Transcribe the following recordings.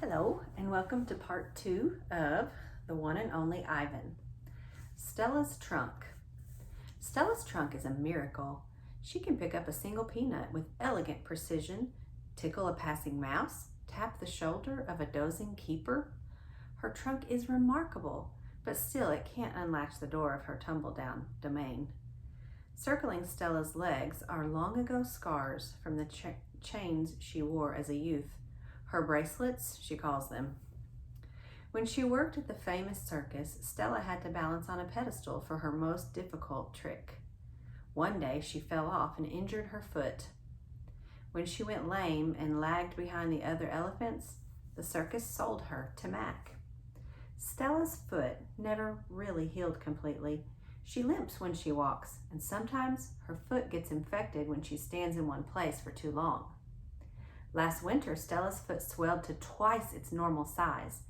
Hello, and welcome to part 2 of The One and Only Ivan. Stella's trunk. Stella's trunk is a miracle. She can pick up a single peanut with elegant precision, tickle a passing mouse, tap the shoulder of a dozing keeper. Her trunk is remarkable, but still it can't unlatch the door of her tumble-down domain. Circling Stella's legs are long-ago scars from the chains she wore as a youth. Her bracelets, she calls them. When she worked at the famous circus, Stella had to balance on a pedestal for her most difficult trick. One day she fell off and injured her foot. When she went lame and lagged behind the other elephants, the circus sold her to Mac. Stella's foot never really healed completely. She limps when she walks, and sometimes her foot gets infected when she stands in one place for too long. Last winter, Stella's foot swelled to twice its normal size.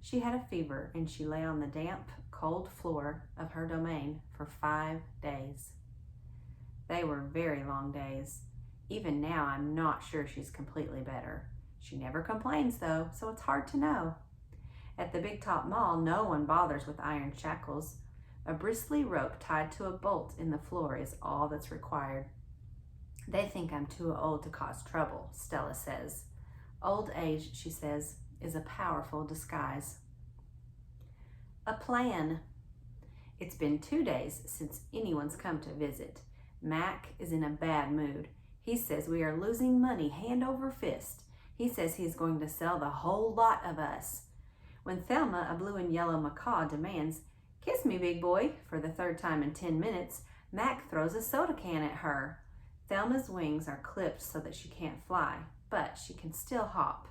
She had a fever and she lay on the damp, cold floor of her domain for 5 days. They were very long days. Even now, I'm not sure she's completely better. She never complains though, so it's hard to know. At the Big Top Mall, no one bothers with iron shackles. A bristly rope tied to a bolt in the floor is all that's required. They think I'm too old to cause trouble, Stella says. Old age, she says, is a powerful disguise. A plan. It's been 2 days since anyone's come to visit. Mac is in a bad mood. He says we are losing money hand over fist. He says he's going to sell the whole lot of us. When Thelma, a blue and yellow macaw, demands, "Kiss me, big boy," for the 3rd time in 10 minutes, Mac throws a soda can at her. Thelma's wings are clipped so that she can't fly, but she can still hop.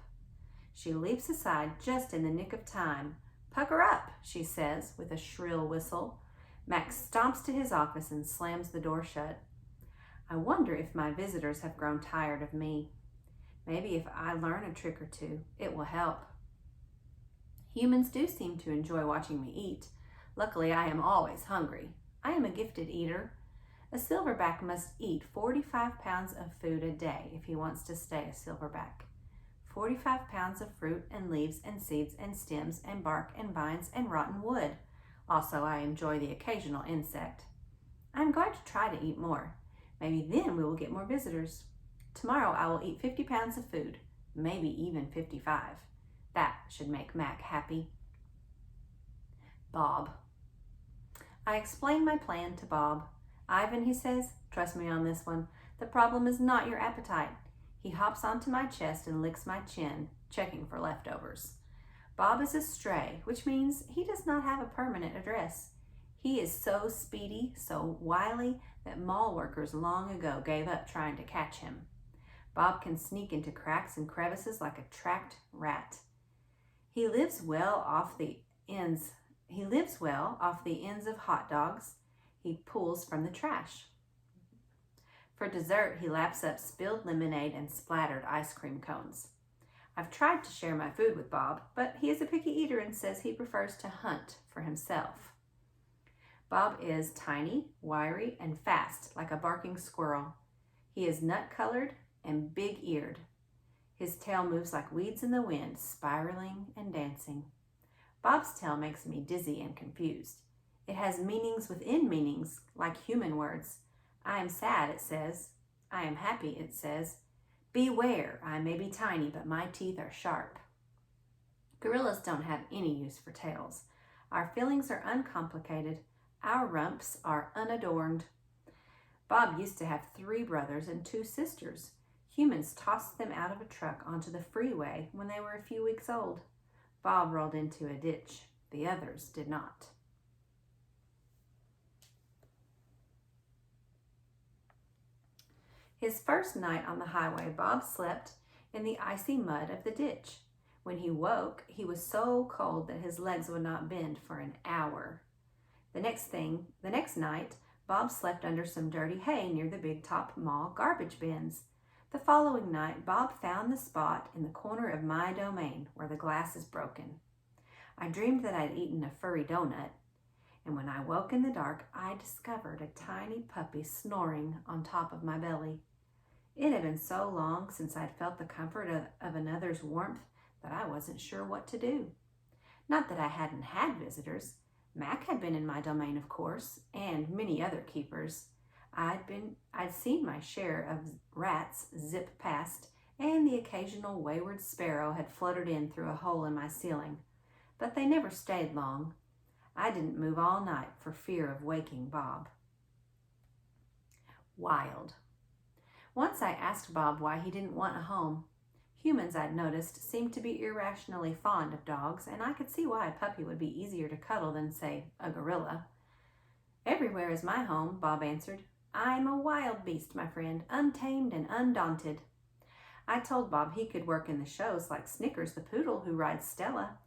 She leaps aside just in the nick of time. "Pucker up," she says with a shrill whistle. Mac stomps to his office and slams the door shut. I wonder if my visitors have grown tired of me. Maybe if I learn a trick or two, it will help. Humans do seem to enjoy watching me eat. Luckily, I am always hungry. I am a gifted eater. A silverback must eat 45 pounds of food a day if he wants to stay a silverback. 45 pounds of fruit and leaves and seeds and stems and bark and vines and rotten wood. Also, I enjoy the occasional insect. I'm going to try to eat more. Maybe then we will get more visitors. Tomorrow I will eat 50 pounds of food, maybe even 55. That should make Mac happy. Bob. I explain my plan to Bob. "Ivan," he says, "trust me on this one. The problem is not your appetite." He hops onto my chest and licks my chin, checking for leftovers. Bob is a stray, which means he does not have a permanent address. He is so speedy, so wily, that mall workers long ago gave up trying to catch him. Bob can sneak into cracks and crevices like a tracked rat. He lives well off the ends of hot dogs he pulls from the trash. For dessert, he laps up spilled lemonade and splattered ice cream cones. I've tried to share my food with Bob, but he is a picky eater and says he prefers to hunt for himself. Bob is tiny, wiry, and fast, like a barking squirrel. He is nut-colored and big-eared. His tail moves like weeds in the wind, spiraling and dancing. Bob's tail makes me dizzy and confused. It has meanings within meanings, like human words. I am sad, it says. I am happy, it says. Beware, I may be tiny, but my teeth are sharp. Gorillas don't have any use for tails. Our feelings are uncomplicated. Our rumps are unadorned. Bob used to have 3 brothers and 2 sisters. Humans tossed them out of a truck onto the freeway when they were a few weeks old. Bob rolled into a ditch. The others did not. His first night on the highway, Bob slept in the icy mud of the ditch. When he woke, he was so cold that his legs would not bend for an hour. The next night, Bob slept under some dirty hay near the Big Top Mall garbage bins. The following night, Bob found the spot in the corner of my domain where the glass is broken. I dreamed that I'd eaten a furry donut, and when I woke in the dark, I discovered a tiny puppy snoring on top of my belly. It had been so long since I'd felt the comfort of another's warmth that I wasn't sure what to do. Not that I hadn't had visitors. Mac had been in my domain, of course, and many other keepers. I'd seen my share of rats zip past, and the occasional wayward sparrow had fluttered in through a hole in my ceiling. But they never stayed long. I didn't move all night for fear of waking Bob. Wild. Once I asked Bob why he didn't want a home. Humans, I'd noticed, seemed to be irrationally fond of dogs, and I could see why a puppy would be easier to cuddle than, say, a gorilla. Everywhere is my home, Bob answered. I'm a wild beast, my friend, untamed and undaunted. I told Bob he could work in the shows like Snickers the poodle who rides Stella.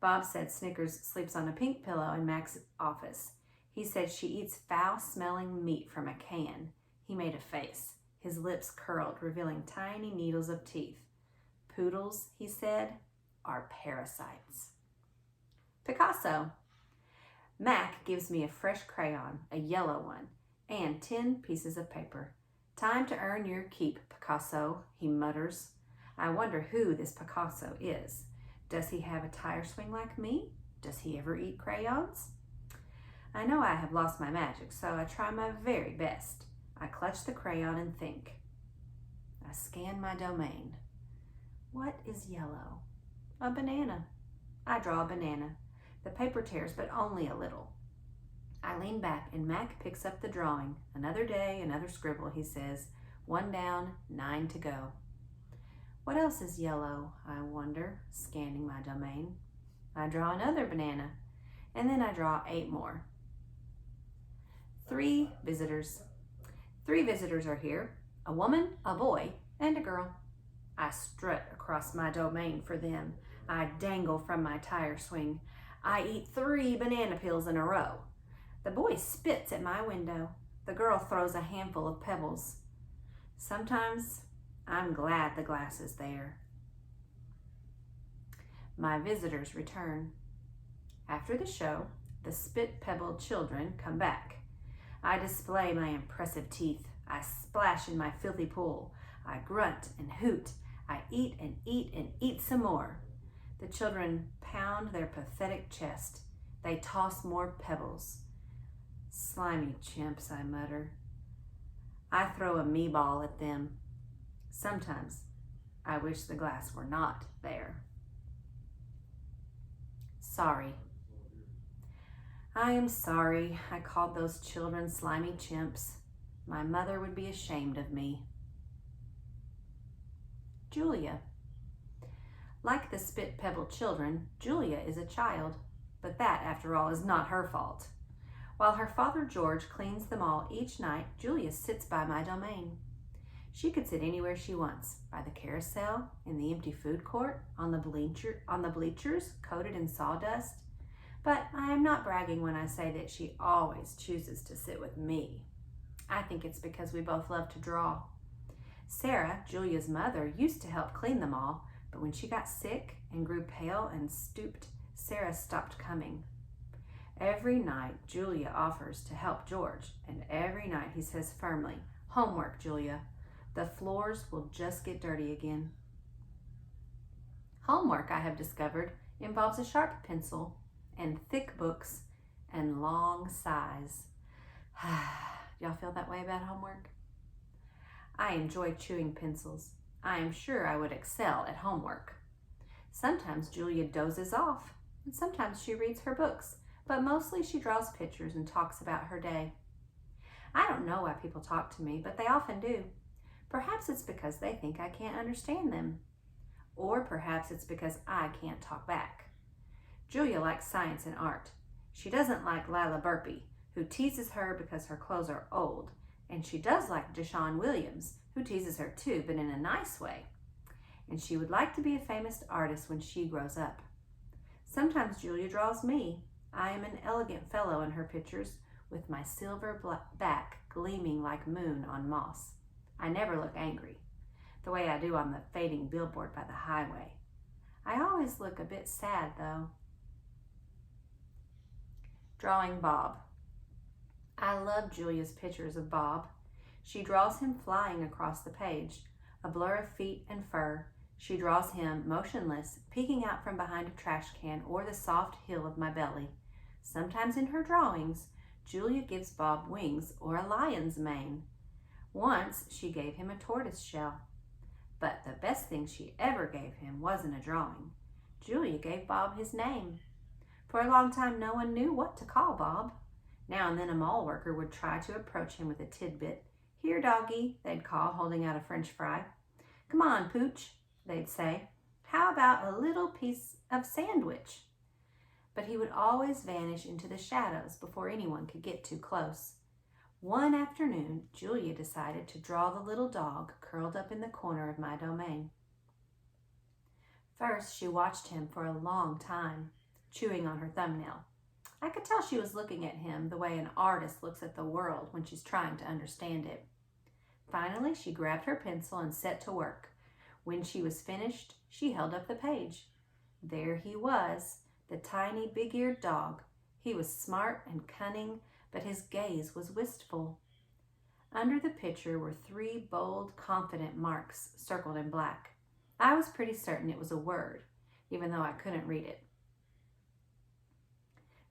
Bob said Snickers sleeps on a pink pillow in Mac's office. He said she eats foul-smelling meat from a can. He made a face. His lips curled, revealing tiny needles of teeth. Poodles, he said, are parasites. Picasso. Mac gives me a fresh crayon, a yellow one, and 10 pieces of paper. Time to earn your keep, Picasso, he mutters. I wonder who this Picasso is. Does he have a tire swing like me? Does he ever eat crayons? I know I have lost my magic, so I try my very best. I clutch the crayon and think. I scan my domain. What is yellow? A banana. I draw a banana. The paper tears, but only a little. I lean back and Mac picks up the drawing. Another day, another scribble, he says. 1 down, 9 to go. What else is yellow, I wonder, scanning my domain. I draw another banana, and then I draw 8 more. 3 visitors. 3 visitors are here, a woman, a boy, and a girl. I strut across my domain for them. I dangle from my tire swing. I eat 3 banana peels in a row. The boy spits at my window. The girl throws a handful of pebbles. Sometimes I'm glad the glass is there. My visitors return. After the show, the spit-pebbled children come back. I display my impressive teeth. I splash in my filthy pool. I grunt and hoot. I eat and eat and eat some more. The children pound their pathetic chest. They toss more pebbles. Slimy chimps, I mutter. I throw a me-ball at them. Sometimes I wish the glass were not there. Sorry. I am sorry I called those children slimy chimps. My mother would be ashamed of me. Julia. Like the spit-pebble children, Julia is a child, but that, after all, is not her fault. While her father George cleans them all each night, Julia sits by my domain. She could sit anywhere she wants, by the carousel, in the empty food court, on the bleachers coated in sawdust. But I am not bragging when I say that she always chooses to sit with me. I think it's because we both love to draw. Sarah, Julia's mother, used to help clean them all, but when she got sick and grew pale and stooped, Sarah stopped coming. Every night, Julia offers to help George, and every night he says firmly, "Homework, Julia. The floors will just get dirty again." Homework, I have discovered, involves a sharp pencil and thick books and long sighs. Y'all feel that way about homework? I enjoy chewing pencils. I am sure I would excel at homework. Sometimes Julia dozes off, and sometimes she reads her books, but mostly she draws pictures and talks about her day. I don't know why people talk to me, but they often do. Perhaps it's because they think I can't understand them. Or perhaps it's because I can't talk back. Julia likes science and art. She doesn't like Lila Burpee, who teases her because her clothes are old. And she does like Deshaun Williams, who teases her too, but in a nice way. And she would like to be a famous artist when she grows up. Sometimes Julia draws me. I am an elegant fellow in her pictures, with my silver back gleaming like moon on moss. I never look angry, the way I do on the fading billboard by the highway. I always look a bit sad, though. Drawing Bob. I love Julia's pictures of Bob. She draws him flying across the page, a blur of feet and fur. She draws him motionless, peeking out from behind a trash can or the soft heel of my belly. Sometimes in her drawings, Julia gives Bob wings or a lion's mane. Once she gave him a tortoise shell. But the best thing she ever gave him wasn't a drawing. Julia gave Bob his name. For a long time, no one knew what to call Bob. Now and then a mall worker would try to approach him with a tidbit. "Here, doggy," they'd call, holding out a French fry. "Come on, Pooch," they'd say. "How about a little piece of sandwich?" But he would always vanish into the shadows before anyone could get too close. One afternoon, Julia decided to draw the little dog curled up in the corner of my domain. First, she watched him for a long time, chewing on her thumbnail. I could tell she was looking at him the way an artist looks at the world when she's trying to understand it. Finally, she grabbed her pencil and set to work. When she was finished, she held up the page. There he was, the tiny, big-eared dog. He was smart and cunning, but his gaze was wistful. Under the picture were 3 bold, confident marks circled in black. I was pretty certain it was a word, even though I couldn't read it.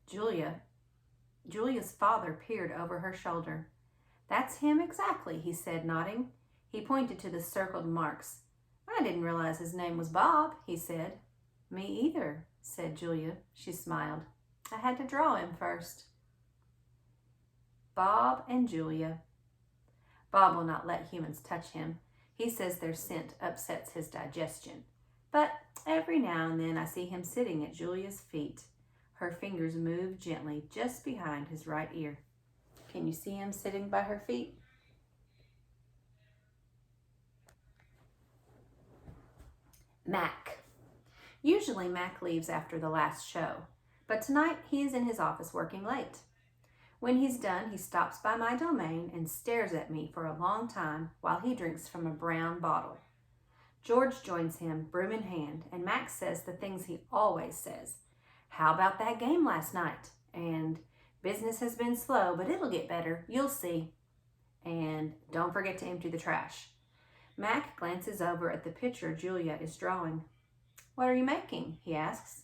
Julia's father peered over her shoulder. "That's him exactly," he said, nodding. He pointed to the circled marks. "I didn't realize his name was Bob," he said. "Me either," said Julia. She smiled. "I had to draw him first." Bob and Julia. Bob will not let humans touch him. He says their scent upsets his digestion. But every now and then I see him sitting at Julia's feet. Her fingers move gently just behind his right ear. Can you see him sitting by her feet? Mac. Usually Mac leaves after the last show, but tonight he is in his office working late. When he's done, he stops by my domain and stares at me for a long time while he drinks from a brown bottle. George joins him, broom in hand, and Max says the things he always says. "How about that game last night?" And "Business has been slow, but it'll get better. You'll see." And "Don't forget to empty the trash." Mac glances over at the picture Julia is drawing. "What are you making?" he asks.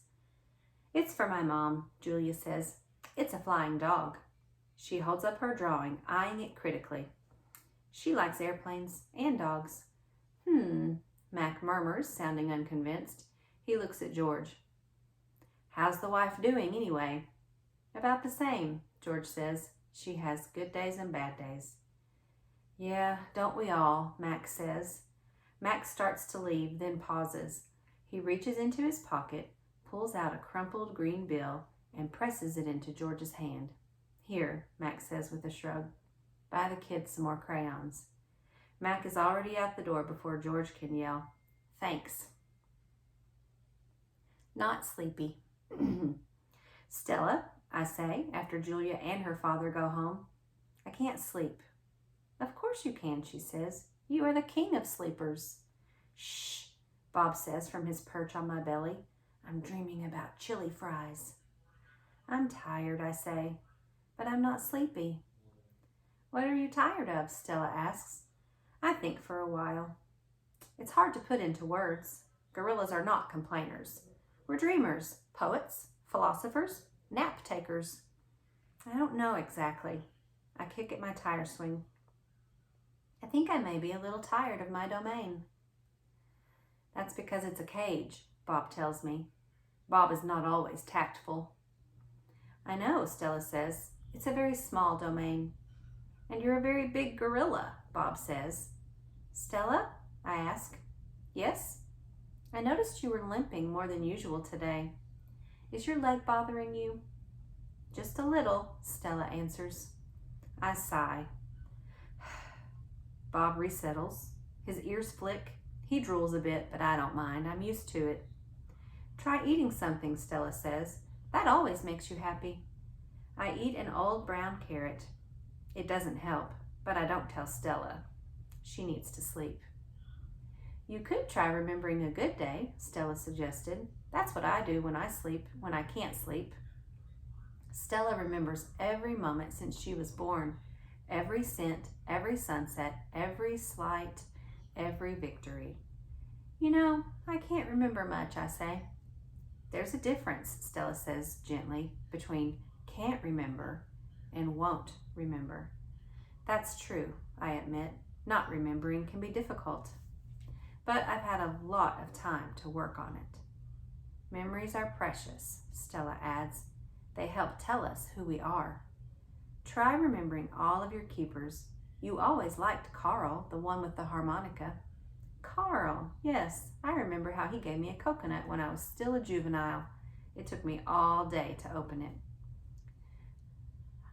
"It's for my mom," Julia says. "It's a flying dog." She holds up her drawing, eyeing it critically. She likes airplanes and dogs. Mac murmurs, sounding unconvinced. He looks at George. "How's the wife doing anyway?" "About the same," George says. "She has good days and bad days." "Yeah, don't we all?" Max says. Max starts to leave, then pauses. He reaches into his pocket, pulls out a crumpled green bill, and presses it into George's hand. "Here," Max says with a shrug. "Buy the kids some more crayons." Mac is already out the door before George can yell, "Thanks." Not sleepy. "Stella," I say, after Julia and her father go home, "I can't sleep." "Of course you can," she says. "You are the king of sleepers." "Shh," Bob says from his perch on my belly. "I'm dreaming about chili fries." "I'm tired," I say, "but I'm not sleepy." "What are you tired of?" Stella asks. I think for a while. It's hard to put into words. Gorillas are not complainers. We're dreamers, poets, philosophers, nap takers. I don't know exactly. I kick at my tire swing. I think I may be a little tired of my domain. That's because it's a cage, Bob tells me. Bob is not always tactful. I know, Stella says. It's a very small domain. And you're a very big gorilla, Bob says. Stella? I ask. Yes? I noticed you were limping more than usual today. Is your leg bothering you? Just a little, Stella answers. I sigh. Bob resettles. His ears flick. He drools a bit, but I don't mind. I'm used to it. Try eating something, Stella says. That always makes you happy. I eat an old brown carrot. It doesn't help, but I don't tell Stella. She needs to sleep. You could try remembering a good day, Stella suggested. That's what I do when I sleep, when I can't sleep. Stella remembers every moment since she was born, every scent, every sunset, every slight, every victory. You know, I can't remember much, I say. There's a difference, Stella says gently, between can't remember and won't remember. That's true, I admit. Not remembering can be difficult. But I've had a lot of time to work on it. Memories are precious, Stella adds. They help tell us who we are. Try remembering all of your keepers. You always liked Carl, the one with the harmonica. Carl, yes, I remember how he gave me a coconut when I was still a juvenile. It took me all day to open it.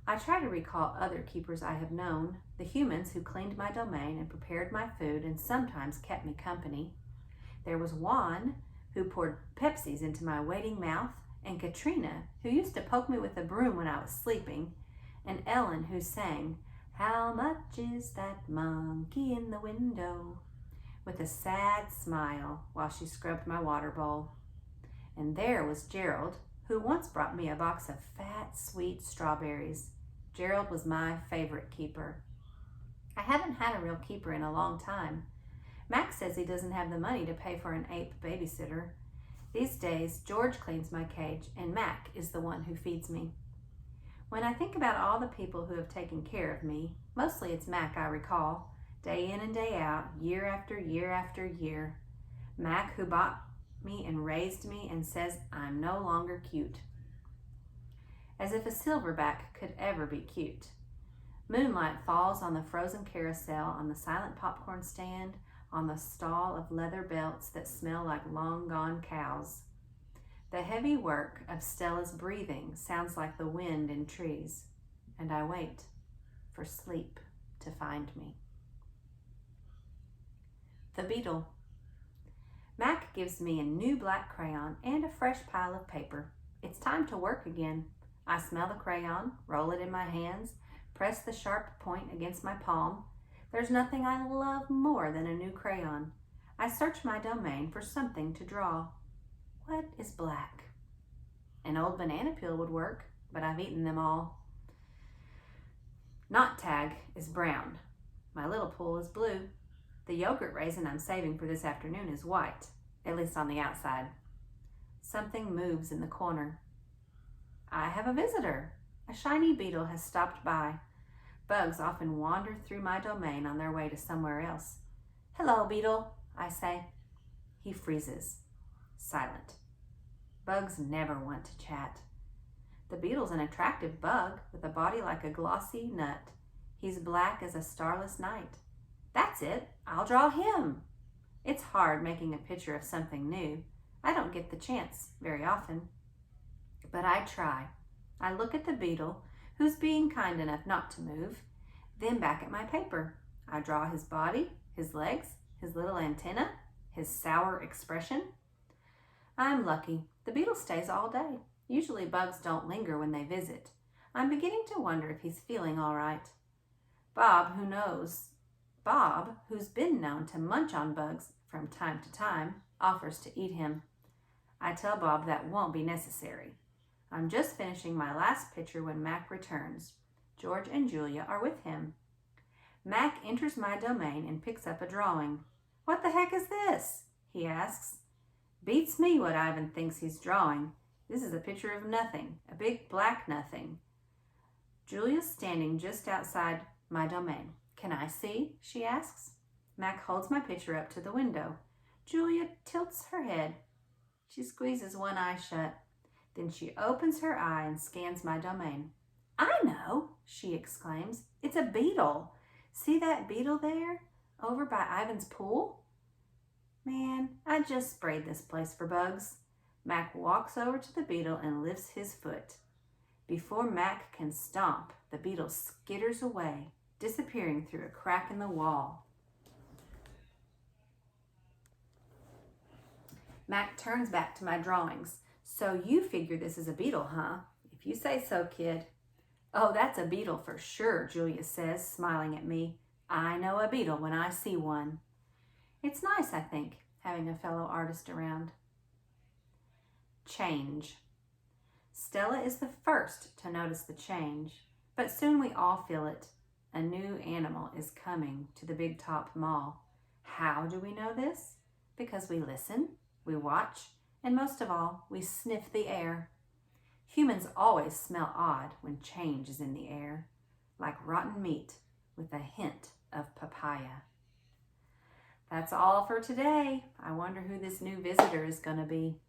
I try to recall other keepers I have known, the humans who cleaned my domain and prepared my food and sometimes kept me company. There was Juan, who poured Pepsis into my waiting mouth, and Katrina, who used to poke me with a broom when I was sleeping, and Ellen, who sang, "How much is that monkey in the window?" with a sad smile while she scrubbed my water bowl. And there was Gerald, who once brought me a box of fat, sweet strawberries. Gerald was my favorite keeper. I haven't had a real keeper in a long time. Max says he doesn't have the money to pay for an ape babysitter. These days, George cleans my cage, and Mac is the one who feeds me. When I think about all the people who have taken care of me, mostly it's Mac I recall, day in and day out, year after year after year. Mac, who bought me and raised me and says I'm no longer cute. As if a silverback could ever be cute. Moonlight falls on the frozen carousel, on the silent popcorn stand, on the stall of leather belts that smell like long-gone cows. The heavy work of Stella's breathing sounds like the wind in trees, and I wait for sleep to find me. The Beetle. Mac gives me a new black crayon and a fresh pile of paper. It's time to work again. I smell the crayon, roll it in my hands, press the sharp point against my palm. There's nothing I love more than a new crayon. I search my domain for something to draw. What is black? An old banana peel would work, but I've eaten them all. Knot tag is brown. My little pool is blue. The yogurt raisin I'm saving for this afternoon is white, at least on the outside. Something moves in the corner. I have a visitor. A shiny beetle has stopped by. Bugs often wander through my domain on their way to somewhere else. "Hello, beetle," I say. He freezes, silent. Bugs never want to chat. The beetle's an attractive bug with a body like a glossy nut. He's black as a starless night. That's it, I'll draw him. It's hard making a picture of something new. I don't get the chance very often. But I try. I look at the beetle, who's being kind enough not to move, then back at my paper. I draw his body, his legs, his little antenna, his sour expression. I'm lucky. The beetle stays all day. Usually bugs don't linger when they visit. I'm beginning to wonder if he's feeling all right. Bob, who's been known to munch on bugs from time to time, offers to eat him. I tell Bob that won't be necessary. I'm just finishing my last picture when Mac returns. George and Julia are with him. Mac enters my domain and picks up a drawing. "What the heck is this?" he asks. Beats me what Ivan thinks he's drawing. This is a picture of nothing, a big black nothing. Julia's standing just outside my domain. "Can I see?" she asks. Mac holds my picture up to the window. Julia tilts her head. She squeezes one eye shut. Then she opens her eye and scans my domain. "I know," she exclaims. "It's a beetle. See that beetle there, over by Ivan's pool? Man, I just sprayed this place for bugs." Mac walks over to the beetle and lifts his foot. Before Mac can stomp, the beetle skitters away, disappearing through a crack in the wall. Mac turns back to my drawings. "So you figure this is a beetle, huh? If you say so, kid." "Oh, that's a beetle for sure," Julia says, smiling at me. "I know a beetle when I see one." It's nice, I think, having a fellow artist around. Change. Stella is the first to notice the change, but soon we all feel it. A new animal is coming to the Big Top Mall. How do we know this? Because we listen, we watch, and most of all, we sniff the air. Humans always smell odd when change is in the air, like rotten meat with a hint of papaya. That's all for today. I wonder who this new visitor is going to be.